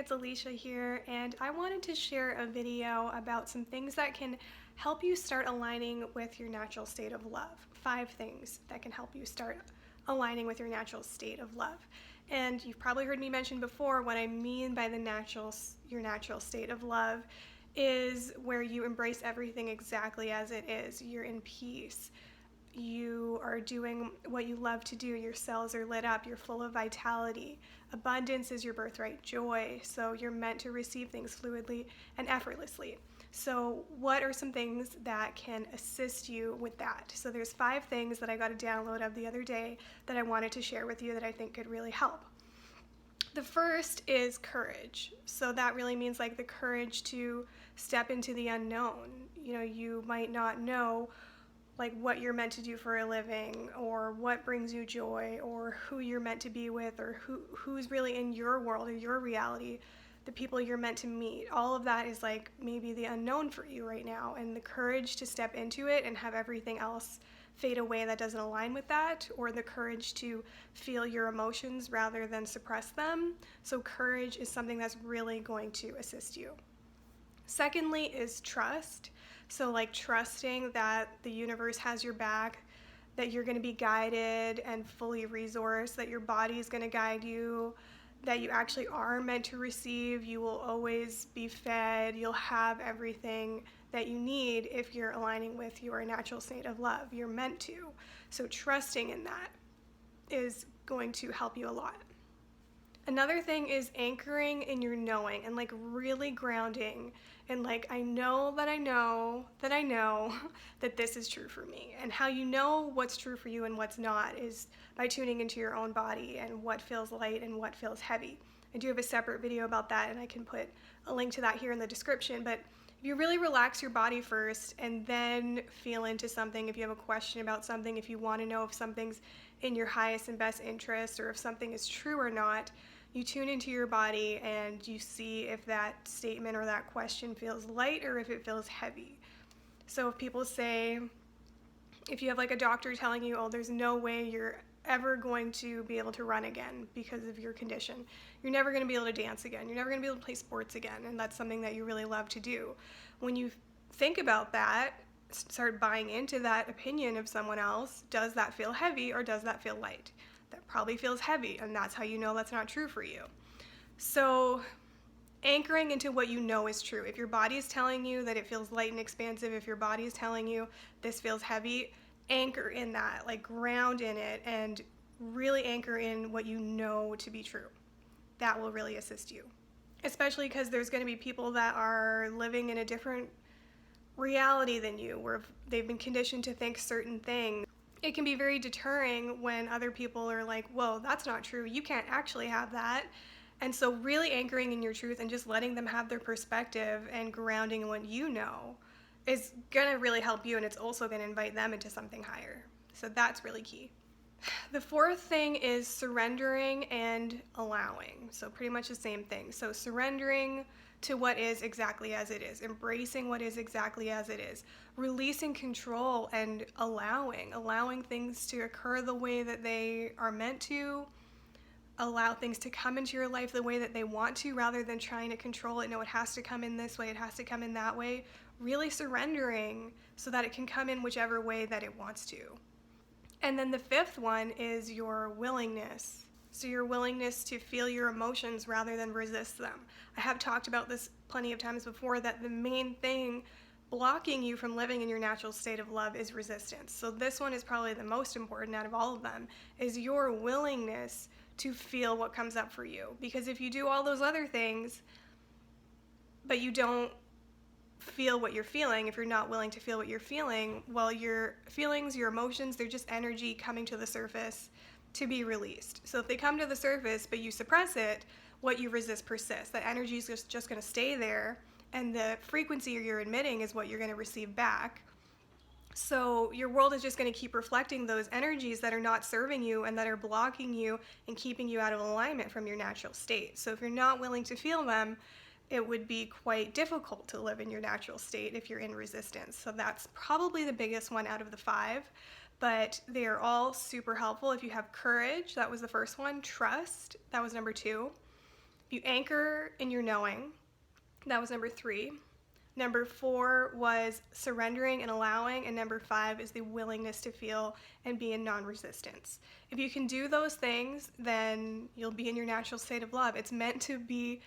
it's Alisha here, and I wanted to share a video about some things that can help you start aligning with your natural state of love. 5 things that can help you start aligning with your natural state of love. And you've probably heard me mention before what I mean by your natural state of love is where you embrace everything exactly as it is. You're in peace. You are doing what you love to do. Your cells are lit up. You're full of vitality. Abundance is your birthright joy. So you're meant to receive things fluidly and effortlessly. So what are some things that can assist you with that? So there's 5 things that I got a download of the other day that I wanted to share with you that I think could really help. The first is courage. So that really means like the courage to step into the unknown. You know, you might not know like what you're meant to do for a living, or what brings you joy, or who you're meant to be with, or who's really in your world or your reality, the people you're meant to meet. All of that is like maybe the unknown for you right now, and the courage to step into it and have everything else fade away that doesn't align with that, or the courage to feel your emotions rather than suppress them. So courage is something that's really going to assist you. Secondly is trust. So like trusting that the universe has your back, that you're going to be guided and fully resourced, that your body is going to guide you, that you actually are meant to receive. You will always be fed. You'll have everything that you need if you're aligning with your natural state of love. You're meant to. So trusting in that is going to help you a lot. Another thing is anchoring in your knowing and like really grounding and like I know that I know that I know that this is true for me. And how you know what's true for you and what's not is by tuning into your own body and what feels light and what feels heavy. I do have a separate video about that, and I can put a link to that here in the description. But if you really relax your body first and then feel into something, if you have a question about something, if you want to know if something's in your highest and best interest or if something is true or not, you tune into your body and you see if that statement or that question feels light or if it feels heavy. So if people say, if you have like a doctor telling you, oh, there's no way you're ever going to be able to run again because of your condition. You're never going to be able to dance again. You're never going to be able to play sports again, and that's something that you really love to do. When you think about that, start buying into that opinion of someone else, does that feel heavy or does that feel light? That probably feels heavy, and that's how you know that's not true for you. So anchoring into what you know is true. If your body is telling you that it feels light and expansive, if your body is telling you this feels heavy, anchor in that, like ground in it, and really anchor in what you know to be true. That will really assist you, especially because there's going to be people that are living in a different reality than you, where they've been conditioned to think certain things. It can be very deterring when other people are like, whoa, that's not true, you can't actually have that. And so really anchoring in your truth and just letting them have their perspective and grounding in what you know is gonna really help you, and it's also gonna invite them into something higher. So that's really key. The 4th thing is surrendering and allowing. So pretty much the same thing. So surrendering to what is exactly as it is, embracing what is exactly as it is, releasing control and allowing things to occur the way that they are meant to, allow things to come into your life the way that they want to rather than trying to control it. No, it has to come in this way, it has to come in that way. Really surrendering so that it can come in whichever way that it wants to. And then the 5th one is your willingness. So your willingness to feel your emotions rather than resist them. I have talked about this plenty of times before, that the main thing blocking you from living in your natural state of love is resistance. So this one is probably the most important out of all of them, is your willingness to feel what comes up for you. Because if you do all those other things, but you don't feel what you're feeling, if you're not willing to feel what you're feeling, well, your feelings, your emotions, they're just energy coming to the surface to be released. So if they come to the surface but you suppress it, what you resist persists. That energy is just going to stay there, and the frequency you're emitting is what you're going to receive back. So your world is just going to keep reflecting those energies that are not serving you and that are blocking you and keeping you out of alignment from your natural state. So if you're not willing to feel them, it would be quite difficult to live in your natural state if you're in resistance. So that's probably the biggest one out of the 5, but they are all super helpful. If you have courage, that was the first one. Trust, that was number 2. You anchor in your knowing. That was number 3. Number 4 was surrendering and allowing, and number 5 is the willingness to feel and be in non-resistance. If you can do those things, then you'll be in your natural state of love. It's meant to be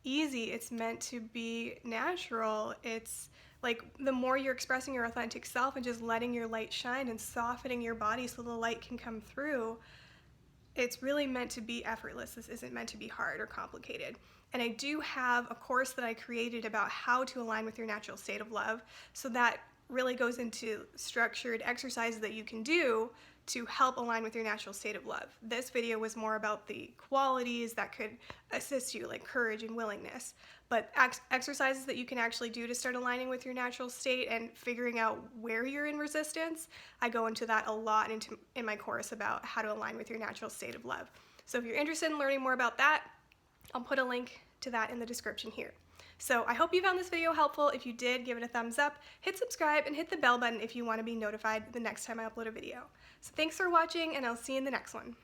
easy. It's meant to be natural. It's like the more you're expressing your authentic self and just letting your light shine and softening your body so the light can come through, it's really meant to be effortless. This isn't meant to be hard or complicated. And I do have a course that I created about how to align with your natural state of love. So that really goes into structured exercises that you can do to help align with your natural state of love. This video was more about the qualities that could assist you, like courage and willingness. But exercises that you can actually do to start aligning with your natural state and figuring out where you're in resistance, I go into that a lot in my course about how to align with your natural state of love. So if you're interested in learning more about that, I'll put a link to that in the description here. So I hope you found this video helpful. If you did, give it a thumbs up, hit subscribe, and hit the bell button if you want to be notified the next time I upload a video. So thanks for watching, and I'll see you in the next one.